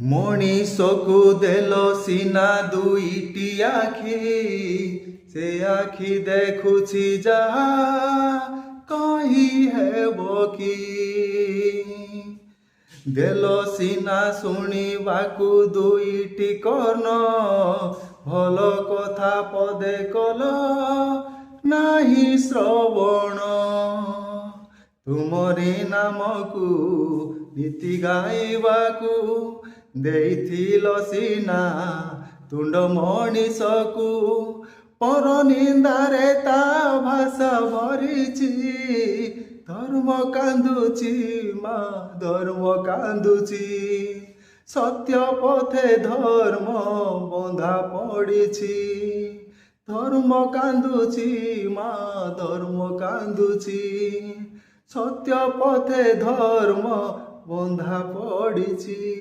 ମଣିଷକୁ ଦେଲ ସିନା ଦୁଇଟି ଆଖି, ସେ ଆଖି ଦେଖୁଛି ଯାହା କହି ହେବ କି? ଦେଲ ସିନା ଶୁଣିବାକୁ ଦୁଇଟି କର୍ଣ୍ଣ, ଭଲ କଥା ପଦେ କଲ ନାହିଁ ଶ୍ରବଣ। ତୁମରି ନାମକୁ ନୀତି ଗାଇବାକୁ ଦେଇଥିଲ ସିନା ତୁଣ୍ଡ ମଣିଷକୁ, ପର ନିନ୍ଦାରେ ତା ଭାଷା ଭରିଛି। ଧର୍ମ କାନ୍ଦୁଛି ମା, ଧର୍ମ କାନ୍ଦୁଛି, ସତ୍ୟ ପଥେ ଧର୍ମ ବନ୍ଧା ପଡ଼ିଛି। ଧର୍ମ କାନ୍ଦୁଛି ମା, ଧର୍ମ କାନ୍ଦୁଛି, ସତ୍ୟ ପଥେ ଧର୍ମ ବନ୍ଧା ପଡ଼ିଛି।